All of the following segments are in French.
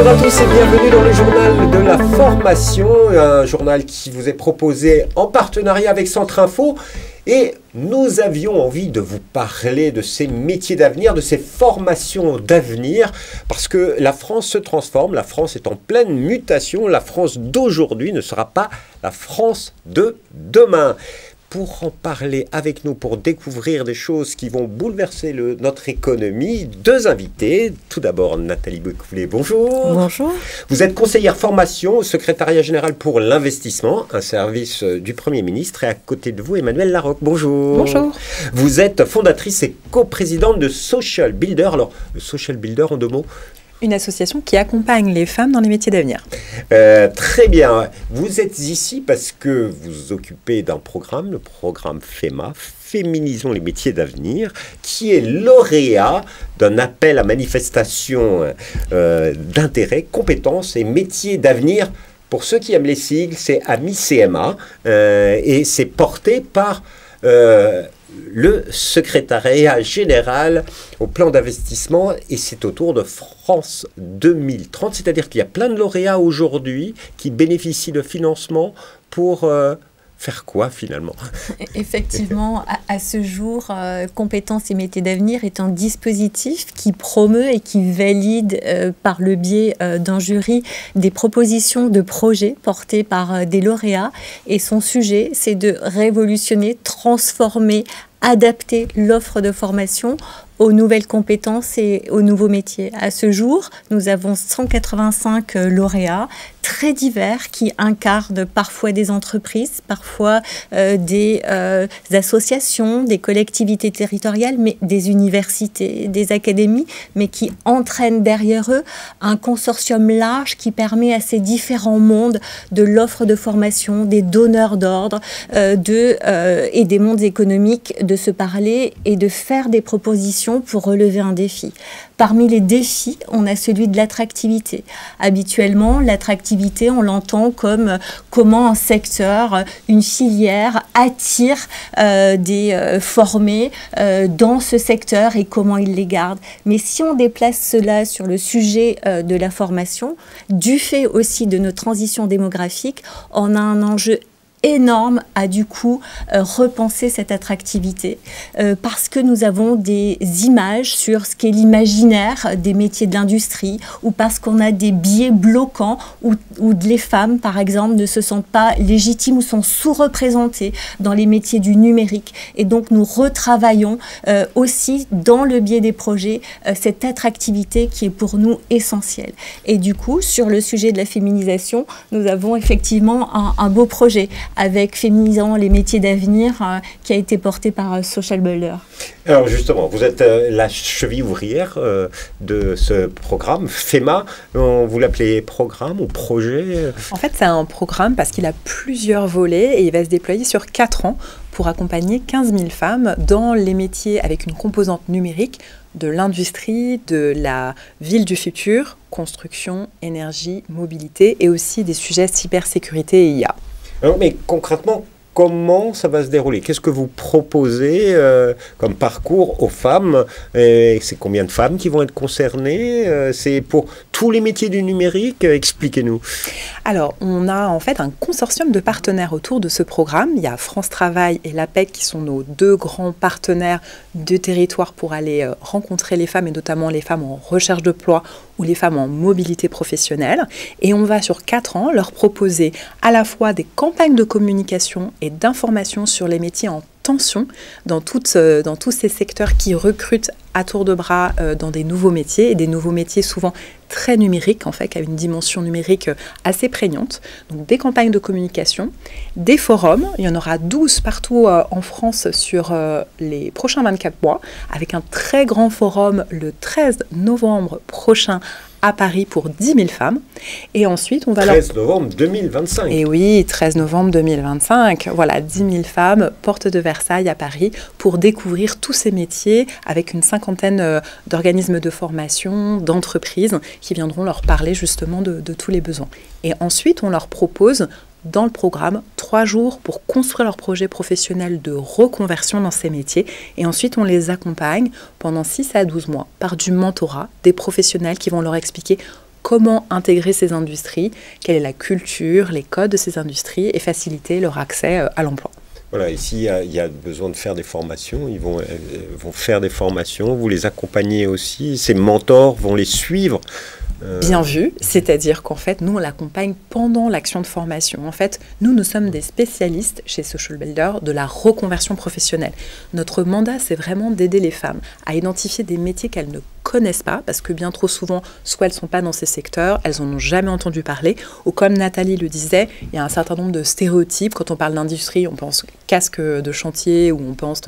Bonjour à tous et bienvenue dans le journal de la formation, un journal qui vous est proposé en partenariat avec Centre Info. Et nous avions envie de vous parler de ces métiers d'avenir, de ces formations d'avenir, parce que la France se transforme, la France est en pleine mutation, la France d'aujourd'hui ne sera pas la France de demain. Pour en parler avec nous, pour découvrir des choses qui vont bouleverser notre économie, deux invités. Tout d'abord, Nathalie Becoulet, bonjour. Bonjour. Vous êtes conseillère formation au secrétariat général pour l'investissement, un service du Premier ministre. Et à côté de vous, Emmanuelle Larocque, bonjour. Bonjour. Vous êtes fondatrice et coprésidente de Social Builder. Alors, le Social Builder, en deux mots ? Une association qui accompagne les femmes dans les métiers d'avenir. Très bien. Vous êtes ici parce que vous vous occupez d'un programme, le programme FEMA, Féminisons les métiers d'avenir, qui est lauréat d'un appel à manifestation d'intérêt, compétences et métiers d'avenir. Pour ceux qui aiment les sigles, c'est AMI-CMA et c'est porté par le secrétariat général au plan d'investissement et c'est autour de France 2030. C'est-à-dire qu'il y a plein de lauréats aujourd'hui qui bénéficient de financement pour faire quoi finalement ? Effectivement, à ce jour, Compétences et métiers d'avenir est un dispositif qui promeut et qui valide par le biais d'un jury des propositions de projets portés par des lauréats. Et son sujet, c'est de révolutionner, transformer, adapter l'offre de formation aux nouvelles compétences et aux nouveaux métiers. À ce jour, nous avons 185 lauréats très divers qui incarnent parfois des entreprises, parfois des associations, des collectivités territoriales, mais des universités, des académies, mais qui entraînent derrière eux un consortium large qui permet à ces différents mondes de l'offre de formation, des donneurs d'ordre et des mondes économiques de se parler et de faire des propositions pour relever un défi. Parmi les défis, on a celui de l'attractivité. Habituellement, l'attractivité, on l'entend comme comment un secteur, une filière attire des formés dans ce secteur et comment il les garde. Mais si on déplace cela sur le sujet de la formation, du fait aussi de nos transitions démographiques, on a un enjeu énorme à du coup repenser cette attractivité parce que nous avons des images sur ce qu'est l'imaginaire des métiers de l'industrie ou parce qu'on a des biais bloquants où les femmes par exemple ne se sentent pas légitimes ou sont sous-représentées dans les métiers du numérique et donc nous retravaillons aussi dans le biais des projets cette attractivité qui est pour nous essentielle et du coup sur le sujet de la féminisation nous avons effectivement un beau projet avec Féminisant les métiers d'avenir qui a été porté par Social Builder. Alors justement, vous êtes la cheville ouvrière de ce programme FEMA. Vous l'appelez programme ou projet ? En fait, c'est un programme parce qu'il a plusieurs volets et il va se déployer sur 4 ans pour accompagner 15 000 femmes dans les métiers avec une composante numérique de l'industrie, de la ville du futur, construction, énergie, mobilité et aussi des sujets cybersécurité et IA. Alors, mais concrètement, comment ça va se dérouler ? Qu'est-ce que vous proposez comme parcours aux femmes ? C'est combien de femmes qui vont être concernées ? C'est pour tous les métiers du numérique ? Expliquez-nous. Alors, on a en fait un consortium de partenaires autour de ce programme. Il y a France Travail et l'APEC qui sont nos deux grands partenaires de territoire pour aller rencontrer les femmes et notamment les femmes en recherche d'emploi ou les femmes en mobilité professionnelle. Et on va sur 4 ans leur proposer à la fois des campagnes de communication et d'information sur les métiers en tension dans tous ces secteurs qui recrutent à tour de bras dans des nouveaux métiers et des nouveaux métiers souvent très numériques en fait, qui a une dimension numérique assez prégnante. Donc des campagnes de communication, des forums, il y en aura 12 partout en France sur les prochains 24 mois, avec un très grand forum le 13 novembre prochain à Paris pour 10 000 femmes. Et ensuite, on va 13 novembre 2025. Et oui, 13 novembre 2025. Voilà, 10 000 femmes, porte de Versailles à Paris, pour découvrir tous ces métiers avec une cinquantaine d'organismes de formation, d'entreprises qui viendront leur parler justement de tous les besoins. Et ensuite, on leur propose dans le programme 3 jours pour construire leur projet professionnel de reconversion dans ces métiers. Et ensuite, on les accompagne pendant 6 à 12 mois par du mentorat, des professionnels qui vont leur expliquer comment intégrer ces industries, quelle est la culture, les codes de ces industries et faciliter leur accès à l'emploi. Voilà, ici, il y a besoin de faire des formations. Ils vont faire des formations, vous les accompagnez aussi. Ces mentors vont les suivre. Bien vu, c'est-à-dire qu'en fait, nous, on l'accompagne pendant l'action de formation. En fait, nous sommes des spécialistes chez Social Builder de la reconversion professionnelle. Notre mandat, c'est vraiment d'aider les femmes à identifier des métiers qu'elles ne connaissent pas, parce que bien trop souvent, soit elles ne sont pas dans ces secteurs, elles n'en ont jamais entendu parler, ou comme Nathalie le disait, il y a un certain nombre de stéréotypes. Quand on parle d'industrie, on pense casque de chantier, ou on pense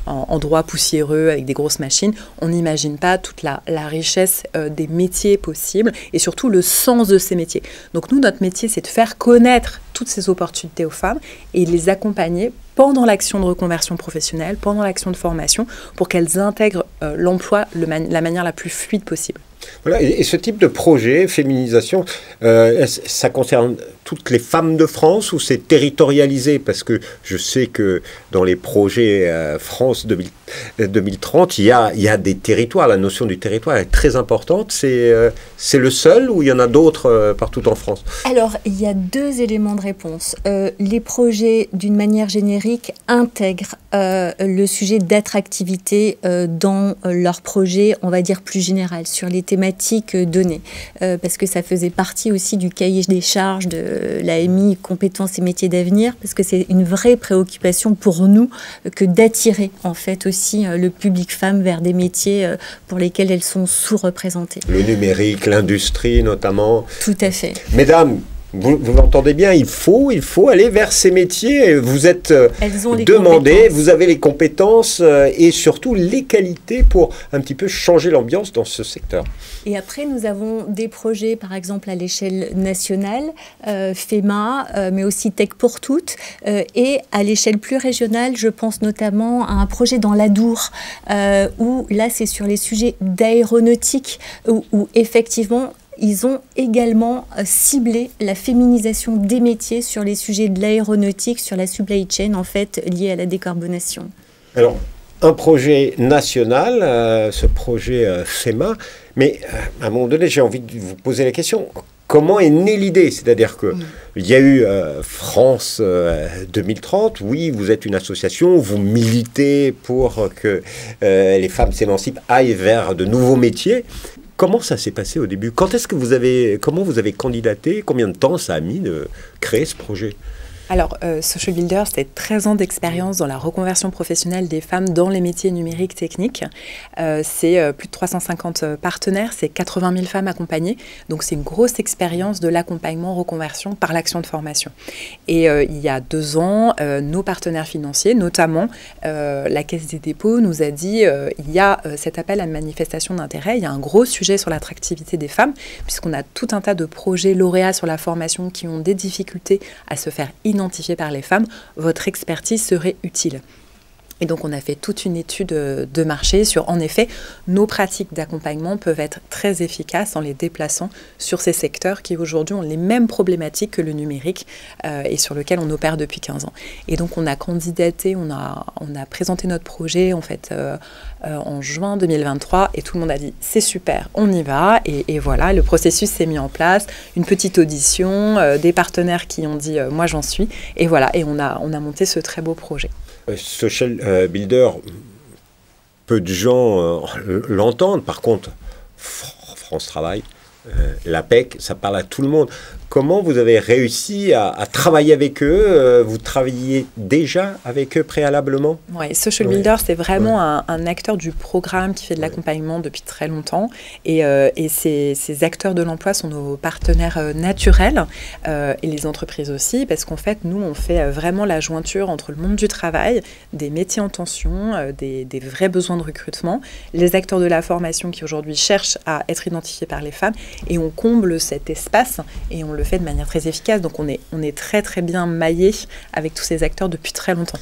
endroit poussiéreux avec des grosses machines. On n'imagine pas toute la richesse des métiers possibles, et surtout le sens de ces métiers. Donc nous, notre métier, c'est de faire connaître toutes ces opportunités aux femmes et les accompagner pendant l'action de reconversion professionnelle, pendant l'action de formation, pour qu'elles intègrent l'emploi de la manière la plus fluide possible. Voilà, et ce type de projet, féminisation, ça concerne toutes les femmes de France ou c'est territorialisé? Parce que je sais que dans les projets France 2030, il y a des territoires. La notion du territoire est très importante. C'est le seul ou il y en a d'autres partout en France? Alors, il y a deux éléments de réponse. Les projets, d'une manière générique, intègrent le sujet d'attractivité dans leur projet, on va dire plus général, sur les thématiques données. Parce que ça faisait partie aussi du cahier des charges de l'AMI compétences et métiers d'avenir, parce que c'est une vraie préoccupation pour nous que d'attirer en fait aussi le public femme vers des métiers pour lesquels elles sont sous-représentées. Le numérique, l'industrie notamment. Tout à fait. Mesdames, vous l'entendez bien, il faut aller vers ces métiers. Vous êtes demandées, vous avez les compétences et surtout les qualités pour un petit peu changer l'ambiance dans ce secteur. Et après, nous avons des projets, par exemple, à l'échelle nationale, FEMA, mais aussi Tech pour toutes. Et à l'échelle plus régionale, je pense notamment à un projet dans l'Adour, où là, c'est sur les sujets d'aéronautique, où effectivement, ils ont également ciblé la féminisation des métiers sur les sujets de l'aéronautique, sur la supply chain, en fait, liée à la décarbonation. Alors, un projet national, ce projet FEMA, mais à un moment donné, j'ai envie de vous poser la question, comment est née l'idée? C'est-à-dire qu'il y a eu France 2030, oui, vous êtes une association, vous militez pour que les femmes s'émancipent, aillent vers de nouveaux métiers. Comment ça s'est passé au début? Comment vous avez candidaté? Combien de temps ça a mis de créer ce projet? Alors, Social Builder, c'est 13 ans d'expérience dans la reconversion professionnelle des femmes dans les métiers numériques techniques. C'est plus de 350 partenaires, c'est 80 000 femmes accompagnées. Donc, c'est une grosse expérience de l'accompagnement reconversion par l'action de formation. Et il y a 2 ans, nos partenaires financiers, notamment la Caisse des dépôts, nous a dit il y a cet appel à manifestation d'intérêt, il y a un gros sujet sur l'attractivité des femmes, puisqu'on a tout un tas de projets lauréats sur la formation qui ont des difficultés à se faire identifiés par les femmes, votre expertise serait utile. Et donc, on a fait toute une étude de marché sur, en effet, nos pratiques d'accompagnement peuvent être très efficaces en les déplaçant sur ces secteurs qui, aujourd'hui, ont les mêmes problématiques que le numérique et sur lequel on opère depuis 15 ans. Et donc, on a candidaté, on a présenté notre projet, en fait, en juin 2023, et tout le monde a dit « c'est super, on y va ». Et voilà, le processus s'est mis en place, une petite audition, des partenaires qui ont dit « moi, j'en suis ». Et voilà, et on a monté ce très beau projet. Social Builder, peu de gens l'entendent. Par contre, France Travail, l'APEC, ça parle à tout le monde. Comment vous avez réussi à travailler avec eux? Vous travailliez déjà avec eux préalablement? Oui, Social Builder, c'est vraiment un acteur du programme qui fait de l'accompagnement depuis très longtemps. Et ces acteurs de l'emploi sont nos partenaires naturels et les entreprises aussi, parce qu'en fait, nous, on fait vraiment la jointure entre le monde du travail, des métiers en tension, des vrais besoins de recrutement, les acteurs de la formation qui aujourd'hui cherchent à être identifiés par les femmes, et on comble cet espace et on le fait de manière très efficace. Donc on est très très bien maillé avec tous ces acteurs depuis très longtemps.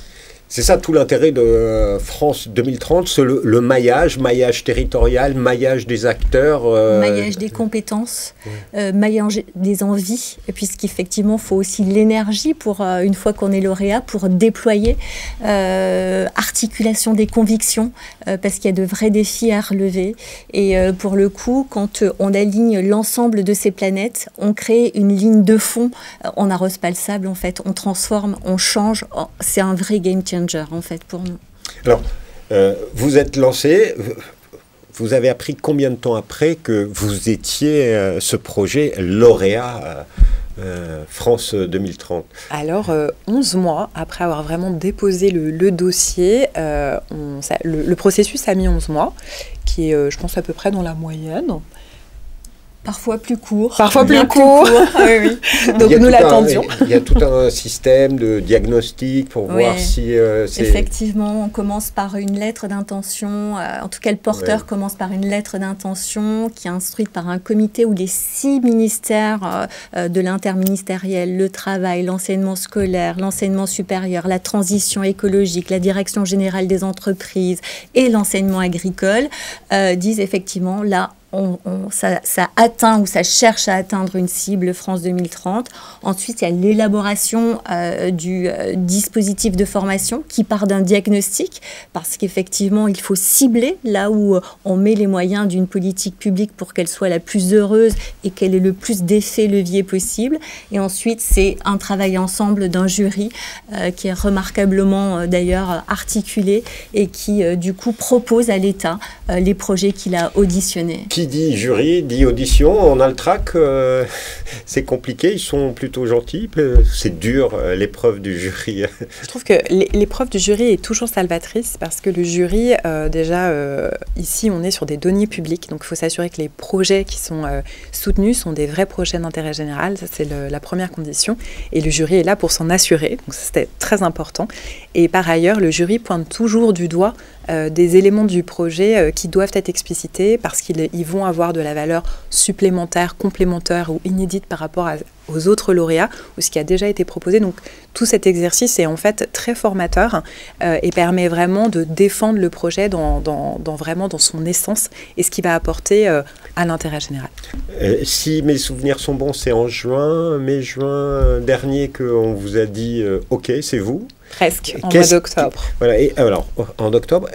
C'est ça tout l'intérêt de France 2030, c'est le maillage territorial, maillage des acteurs. Maillage des compétences, maillage des envies, puisqu'effectivement, il faut aussi l'énergie pour, une fois qu'on est lauréat, pour déployer, articulation des convictions, parce qu'il y a de vrais défis à relever. Et pour le coup, quand on aligne l'ensemble de ces planètes, on crée une ligne de fond, on n'arrose pas le sable en fait, on transforme, on change, c'est un vrai game changer en fait pour nous. Alors, vous êtes lancé, vous avez appris combien de temps après que vous étiez ce projet lauréat France 2030? Alors, 11 mois après avoir vraiment déposé le dossier, le processus a mis 11 mois, qui est, je pense, à peu près dans la moyenne. Parfois plus court. Parfois plus court. Oui, oui. Donc nous l'attendions. Il y a tout un système de diagnostic pour voir si c'est... Effectivement, on commence par une lettre d'intention. En tout cas, le porteur commence par une lettre d'intention qui est instruite par un comité où les 6 ministères de l'interministériel, le travail, l'enseignement scolaire, l'enseignement supérieur, la transition écologique, la direction générale des entreprises et l'enseignement agricole disent effectivement là, ça atteint ou ça cherche à atteindre une cible France 2030. Ensuite, il y a l'élaboration du dispositif de formation qui part d'un diagnostic parce qu'effectivement, il faut cibler là où on met les moyens d'une politique publique pour qu'elle soit la plus heureuse et qu'elle ait le plus d'effets leviers possible. Et ensuite, c'est un travail ensemble d'un jury qui est remarquablement d'ailleurs articulé et qui du coup propose à l'État les projets qu'il a auditionnés. Qui dit jury, dit audition, on a le trac, c'est compliqué, ils sont plutôt gentils, c'est dur l'épreuve du jury. Je trouve que l'épreuve du jury est toujours salvatrice parce que le jury, ici on est sur des deniers publics, donc il faut s'assurer que les projets qui sont soutenus sont des vrais projets d'intérêt général, ça c'est la première condition, et le jury est là pour s'en assurer, donc c'était très important. Et par ailleurs, le jury pointe toujours du doigt des éléments du projet qui doivent être explicités parce qu'ils vont avoir de la valeur supplémentaire, complémentaire ou inédite par rapport aux autres lauréats ou ce qui a déjà été proposé. Donc tout cet exercice est en fait très formateur et permet vraiment de défendre le projet vraiment dans son essence et ce qu'il va apporter à l'intérêt général. Si mes souvenirs sont bons, c'est en mai-juin dernier qu'on vous a dit « Ok, c'est vous ». Presque, en mois d'octobre. Voilà, et alors, en octobre,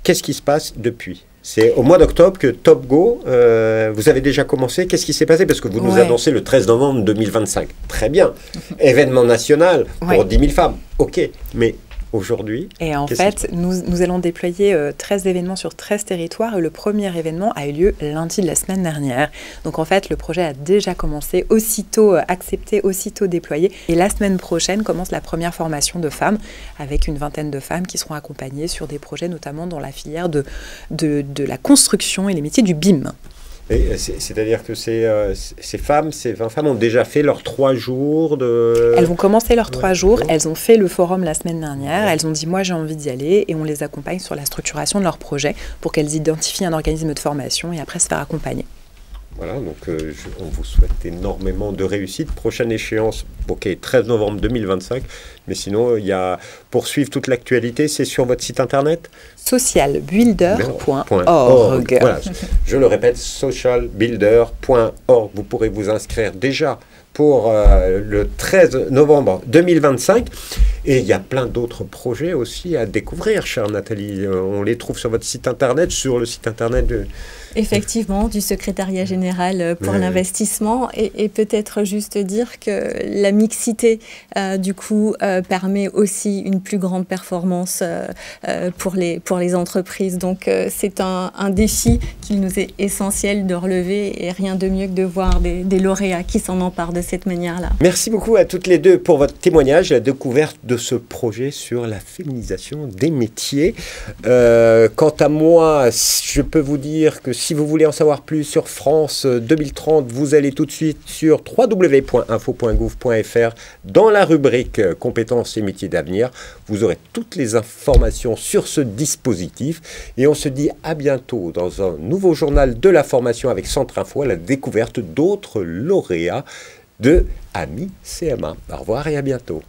qu'est-ce qui se passe depuis ? C'est au mois d'octobre que Top Go, vous avez déjà commencé. Qu'est-ce qui s'est passé? Parce que vous nous annoncez le 13 novembre 2025. Très bien. Événement national pour 10 000 femmes. OK, mais aujourd'hui... Et en fait, nous allons déployer 13 événements sur 13 territoires et le premier événement a eu lieu lundi de la semaine dernière. Donc en fait, le projet a déjà commencé, aussitôt accepté, aussitôt déployé. Et la semaine prochaine commence la première formation de femmes avec une vingtaine de femmes qui seront accompagnées sur des projets notamment dans la filière de la construction et les métiers du BIM. C'est-à-dire que ces 20 femmes ont déjà fait leurs 3 jours de... Elles vont commencer leurs 3 jours, elles ont fait le forum la semaine dernière, elles ont dit « moi j'ai envie d'y aller » et on les accompagne sur la structuration de leur projet pour qu'elles identifient un organisme de formation et après se faire accompagner. Voilà, donc on vous souhaite énormément de réussite. Prochaine échéance, ok, 13 novembre 2025. Mais sinon, il y a pour suivre toute l'actualité, c'est sur votre site internet socialbuilder.org. Voilà, je le répète, socialbuilder.org. Vous pourrez vous inscrire déjà pour le 13 novembre 2025. Et il y a plein d'autres projets aussi à découvrir, chère Nathalie. On les trouve sur votre site internet, sur le site internet de... Effectivement, du secrétariat général pour l'investissement et peut-être juste dire que la mixité du coup permet aussi une plus grande performance pour les entreprises. Donc c'est un défi qu'il nous est essentiel de relever et rien de mieux que de voir des lauréats qui s'en emparent de cette manière-là. Merci beaucoup à toutes les deux pour votre témoignage, la découverte de ce projet sur la féminisation des métiers. Quant à moi, je peux vous dire que si vous voulez en savoir plus sur France 2030, vous allez tout de suite sur www.info.gouv.fr dans la rubrique compétences et métiers d'avenir. Vous aurez toutes les informations sur ce dispositif et on se dit à bientôt dans un nouveau journal de la formation avec Centre Info à la découverte d'autres lauréats de AMI CMA. Au revoir et à bientôt.